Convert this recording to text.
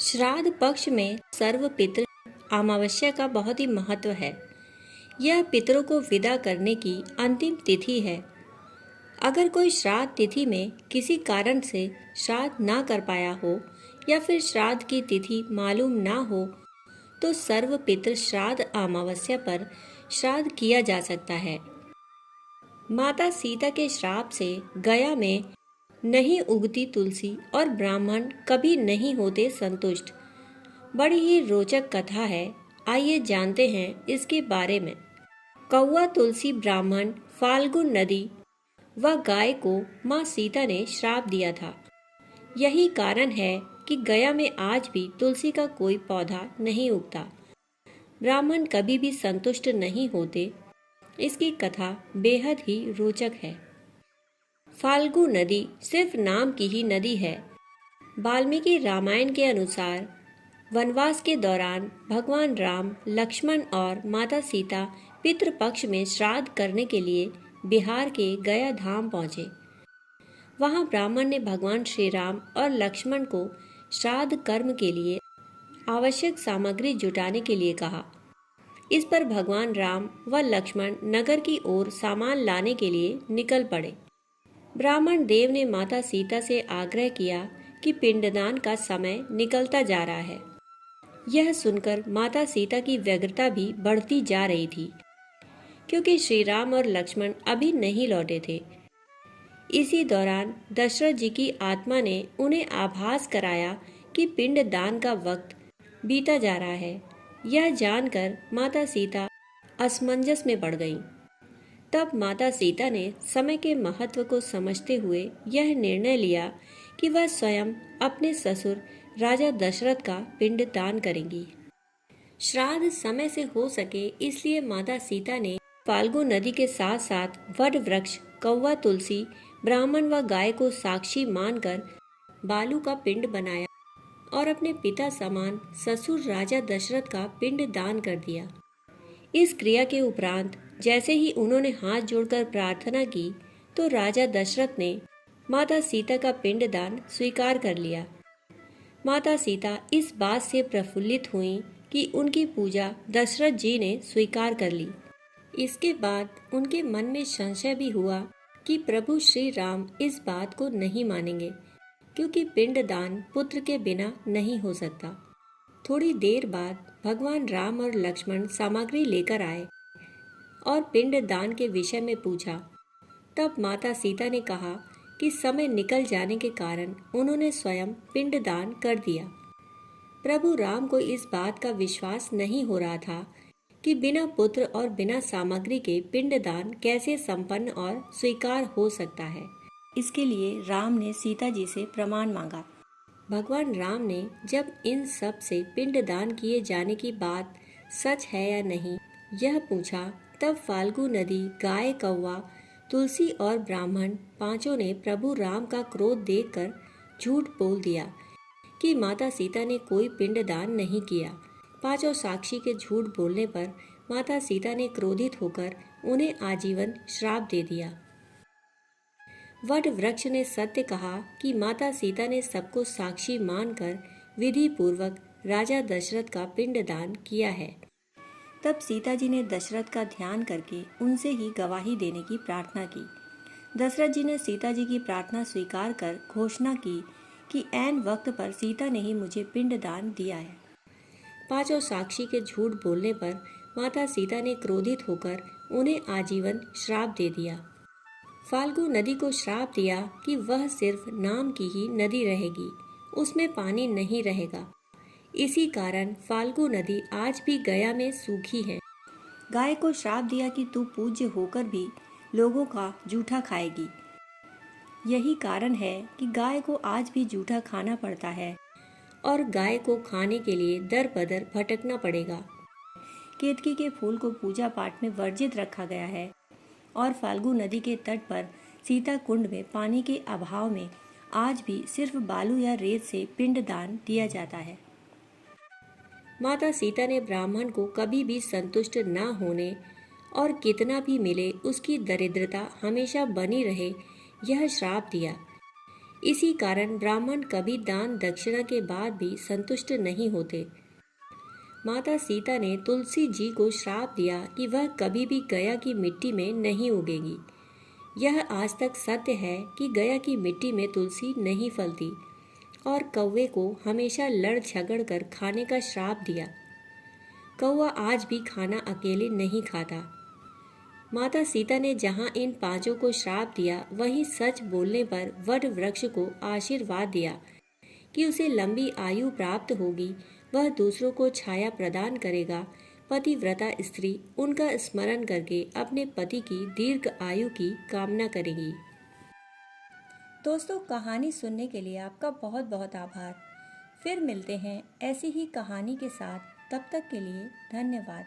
श्राद्ध पक्ष में सर्व पितृ अमावस्या का बहुत ही महत्व है। यह पितरों को विदा करने की अंतिम तिथि है। अगर कोई श्राद्ध तिथि में किसी कारण से श्राद्ध ना कर पाया हो या फिर श्राद्ध की तिथि मालूम ना हो तो सर्व पितृ श्राद्ध अमावस्या पर श्राद्ध किया जा सकता है। माता सीता के श्राप से गया में नहीं उगती तुलसी और ब्राह्मण कभी नहीं होते संतुष्ट। बड़ी ही रोचक कथा है, आइए जानते हैं इसके बारे में। कौवा, तुलसी, ब्राह्मण, फाल्गुन नदी व गाय को माँ सीता ने श्राप दिया था। यही कारण है कि गया में आज भी तुलसी का कोई पौधा नहीं उगता। ब्राह्मण कभी भी संतुष्ट नहीं होते। इसकी कथा बेहद ही रोचक है। फाल्गु नदी सिर्फ नाम की ही नदी है। वाल्मीकि रामायण के अनुसार वनवास के दौरान भगवान राम, लक्ष्मण और माता सीता पितृपक्ष में श्राद्ध करने के लिए बिहार के गया धाम पहुंचे। वहां ब्राह्मण ने भगवान श्री राम और लक्ष्मण को श्राद्ध कर्म के लिए आवश्यक सामग्री जुटाने के लिए कहा। इस पर भगवान राम व लक्ष्मण नगर की ओर सामान लाने के लिए निकल पड़े। ब्राह्मण देव ने माता सीता से आग्रह किया कि पिंडदान का समय निकलता जा रहा है। यह सुनकर माता सीता की व्यग्रता भी बढ़ती जा रही थी, क्योंकि श्री राम और लक्ष्मण अभी नहीं लौटे थे। इसी दौरान दशरथ जी की आत्मा ने उन्हें आभास कराया कि पिंडदान का वक्त बीता जा रहा है। यह जानकर माता सीता असमंजस में पड़ गईं। तब माता सीता ने समय के महत्व को समझते हुए यह निर्णय लिया कि वह स्वयं अपने ससुर राजा दशरथ का पिंड दान करेंगी। श्राद्ध समय से हो सके इसलिए माता सीता ने फाल्गु नदी के साथ साथ वट वृक्ष, कौवा, तुलसी, ब्राह्मण व गाय को साक्षी मानकर बालू का पिंड बनाया और अपने पिता समान ससुर राजा दशरथ का पिंड दान कर दिया। इस क्रिया के उपरांत जैसे ही उन्होंने हाथ जोड़कर प्रार्थना की तो राजा दशरथ ने माता सीता का पिंडदान स्वीकार कर लिया। माता सीता इस बात से प्रफुल्लित हुईं कि उनकी पूजा दशरथ जी ने स्वीकार कर ली। इसके बाद उनके मन में संशय भी हुआ कि प्रभु श्री राम इस बात को नहीं मानेंगे, क्योंकि पिंडदान पुत्र के बिना नहीं हो सकता। थोड़ी देर बाद भगवान राम और लक्ष्मण सामग्री लेकर आए और पिंडदान के विषय में पूछा। तब माता सीता ने कहा कि समय निकल जाने के कारण उन्होंने स्वयं पिंडदान कर दिया। प्रभु राम को इस बात का विश्वास नहीं हो रहा था कि बिना पुत्र और बिना सामग्री के पिंडदान कैसे संपन्न और स्वीकार हो सकता है। इसके लिए राम ने सीता जी से प्रमाण मांगा। भगवान राम ने जब इन सब से पिंडदान किए जाने की बात सच है या नहीं यह पूछा, तब फाल्गु नदी, गाय, कौवा, तुलसी और ब्राह्मण पांचों ने प्रभु राम का क्रोध देखकर झूठ बोल दिया कि माता सीता ने कोई पिंडदान नहीं किया। पांचों साक्षी के झूठ बोलने पर माता सीता ने क्रोधित होकर उन्हें आजीवन श्राप दे दिया। वट वृक्ष ने सत्य कहा कि माता सीता ने सबको साक्षी मानकर विधि पूर्वक राजा दशरथ का पिंडदान किया है। तब सीता जी ने दशरथ का ध्यान करके उनसे ही गवाही देने की प्रार्थना की। दशरथ जी ने सीता जी की प्रार्थना स्वीकार कर घोषणा की कि ऐन वक्त पर सीता ने ही मुझे पिंडदान दिया है। पांचों साक्षी के झूठ बोलने पर माता सीता ने क्रोधित होकर उन्हें आजीवन श्राप दे दिया। फाल्गु नदी को श्राप दिया कि वह सिर्फ नाम की ही नदी रहेगी, उसमें पानी नहीं रहेगा। इसी कारण फाल्गु नदी आज भी गया में सूखी है। गाय को श्राप दिया कि तू पूज्य होकर भी लोगों का जूठा खाएगी। यही कारण है कि गाय को आज भी जूठा खाना पड़ता है और गाय को खाने के लिए दर बदर भटकना पड़ेगा। केतकी के फूल को पूजा पाठ में वर्जित रखा गया है और फाल्गु नदी के तट पर सीता कुंड में पानी के अभाव में आज भी सिर्फ बालू या रेत से पिंडदान दिया जाता है। माता सीता ने ब्राह्मण को कभी भी संतुष्ट न होने और कितना भी मिले उसकी दरिद्रता हमेशा बनी रहे यह श्राप दिया। इसी कारण ब्राह्मण कभी दान दक्षिणा के बाद भी संतुष्ट नहीं होते। माता सीता ने तुलसी जी को श्राप दिया कि वह कभी भी गया की मिट्टी में नहीं उगेगी। यह आज तक सत्य है कि गया की मिट्टी में तुलसी नहीं फलती, और कौवे को हमेशा लड़ झगड़ कर खाने का श्राप दिया। कौवा आज भी खाना अकेले नहीं खाता। माता सीता ने जहाँ इन पांचों को श्राप दिया, वहीं सच बोलने पर वट वृक्ष को आशीर्वाद दिया कि उसे लंबी आयु प्राप्त होगी, वह दूसरों को छाया प्रदान करेगा। पतिव्रता स्त्री उनका स्मरण करके अपने पति की दीर्घ आयु की कामना करेगी। दोस्तों, कहानी सुनने के लिए आपका बहुत बहुत आभार। फिर मिलते हैं ऐसी ही कहानी के साथ। तब तक के लिए धन्यवाद।